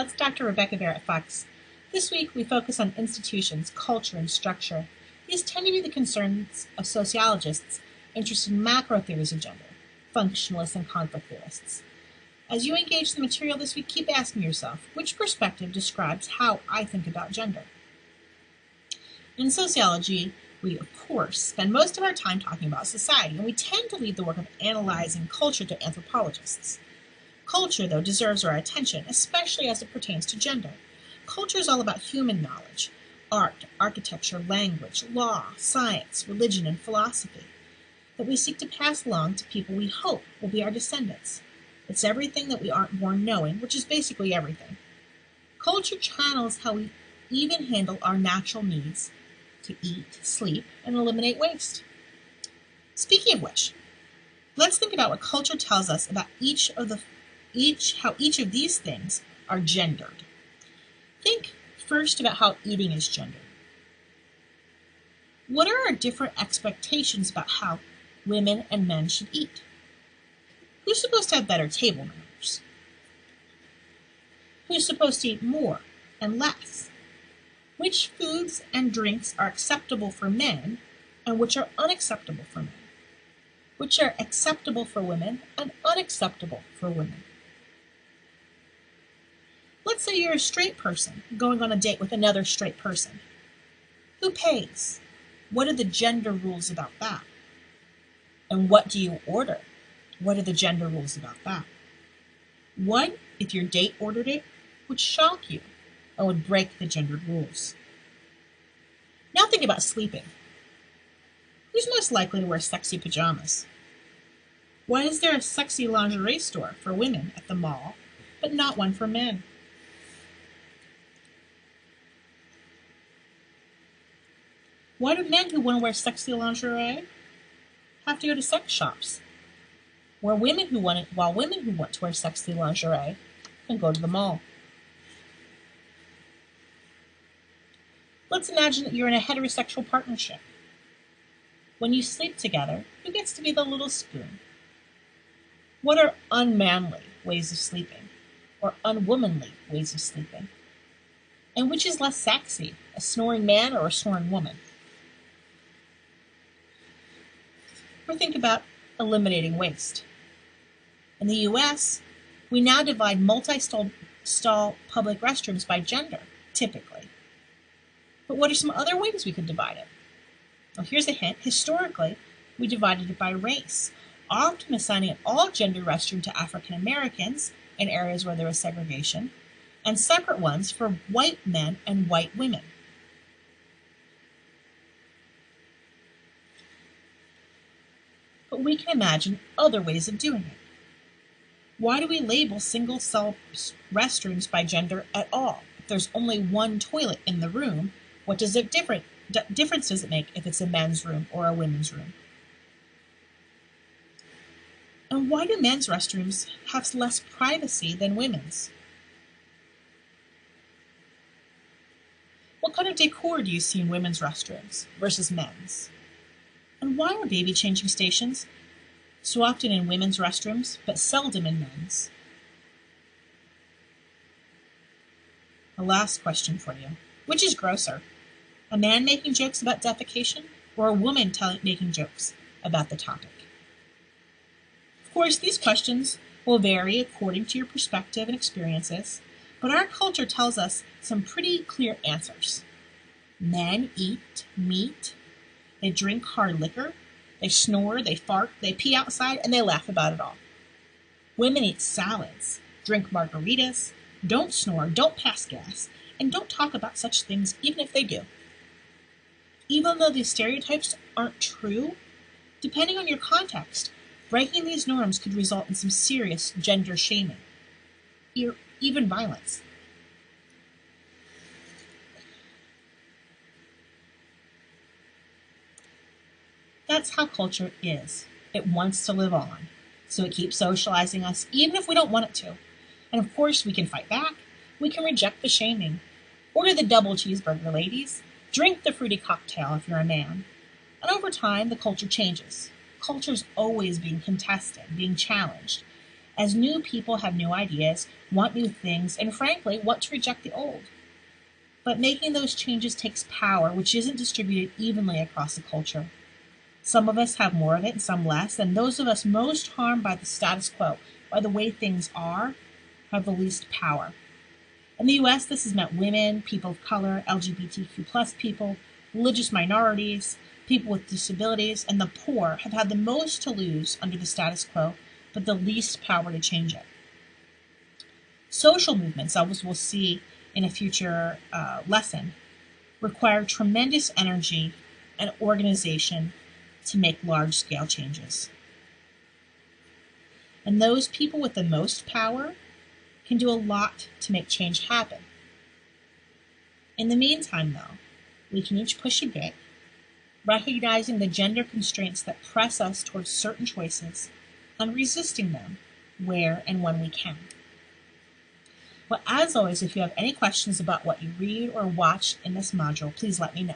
Well, it's Dr. Rebecca Barrett Fox. This week we focus on institutions, culture, and structure. These tend to be the concerns of sociologists interested in macro theories of gender, functionalists, and conflict theorists. As you engage the material this week, keep asking yourself, which perspective describes how I think about gender? In sociology, we, of course, spend most of our time talking about society, and we tend to leave the work of analyzing culture to anthropologists. Culture, though, deserves our attention, especially as it pertains to gender. Culture is all about human knowledge, art, architecture, language, law, science, religion, and philosophy that we seek to pass along to people we hope will be our descendants. It's everything that we aren't born knowing, which is basically everything. Culture channels how we even handle our natural needs to eat, sleep, and eliminate waste. Speaking of which, let's think about what culture tells us about how each of these things are gendered. Think first about how eating is gendered. What are our different expectations about how women and men should eat? Who's supposed to have better table manners? Who's supposed to eat more and less? Which foods and drinks are acceptable for men and which are unacceptable for men? Which are acceptable for women and unacceptable for women? Let's say you're a straight person going on a date with another straight person. Who pays? What are the gender rules about that? And what do you order? What are the gender rules about that? What, if your date ordered it, would shock you and would break the gendered rules? Now think about sleeping. Who's most likely to wear sexy pajamas? Why is there a sexy lingerie store for women at the mall, but not one for men? Why do men who want to wear sexy lingerie have to go to sex shops? While women who want to wear sexy lingerie can go to the mall. Let's imagine that you're in a heterosexual partnership. When you sleep together, who gets to be the little spoon? What are unmanly ways of sleeping, or unwomanly ways of sleeping? And which is less sexy, a snoring man or a snoring woman? Or think about eliminating waste. In the US, we now divide multi-stall public restrooms by gender, typically. But what are some other ways we could divide it? Well, here's a hint. Historically, we divided it by race, often assigning an all-gender restroom to African Americans in areas where there was segregation, and separate ones for white men and white women. But we can imagine other ways of doing it. Why do we label single-cell restrooms by gender at all? If there's only one toilet in the room, what difference does it make if it's a men's room or a women's room? And why do men's restrooms have less privacy than women's? What kind of decor do you see in women's restrooms versus men's? And why are baby changing stations so often in women's restrooms, but seldom in men's? A last question for you. Which is grosser? A man making jokes about defecation or a woman making jokes about the topic? Of course, these questions will vary according to your perspective and experiences, but our culture tells us some pretty clear answers. Men eat meat, they drink hard liquor, they snore, they fart, they pee outside, and they laugh about it all. Women eat salads, drink margaritas, don't snore, don't pass gas, and don't talk about such things even if they do. Even though these stereotypes aren't true, depending on your context, breaking these norms could result in some serious gender shaming, even violence. That's how culture is. It wants to live on, so it keeps socializing us even if we don't want it to. And of course, we can fight back. We can reject the shaming. Order the double cheeseburger, ladies. Drink the fruity cocktail if you're a man. And over time, the culture changes. Culture's always being contested, being challenged. as new people have new ideas, want new things, and frankly, want to reject the old. But making those changes takes power, which isn't distributed evenly across the culture. Some of us have more of it and some less, and those of us most harmed by the status quo, by the way things are, have the least power. In the US, this has meant women, people of color, LGBTQ plus people, religious minorities, people with disabilities, and the poor have had the most to lose under the status quo, but the least power to change it. Social movements, as we'll see in a future lesson, require tremendous energy and organization to make large-scale changes. And those people with the most power can do a lot to make change happen. In the meantime, though, we can each push a bit, recognizing the gender constraints that press us towards certain choices and resisting them where and when we can. Well, as always, if you have any questions about what you read or watch in this module, please let me know.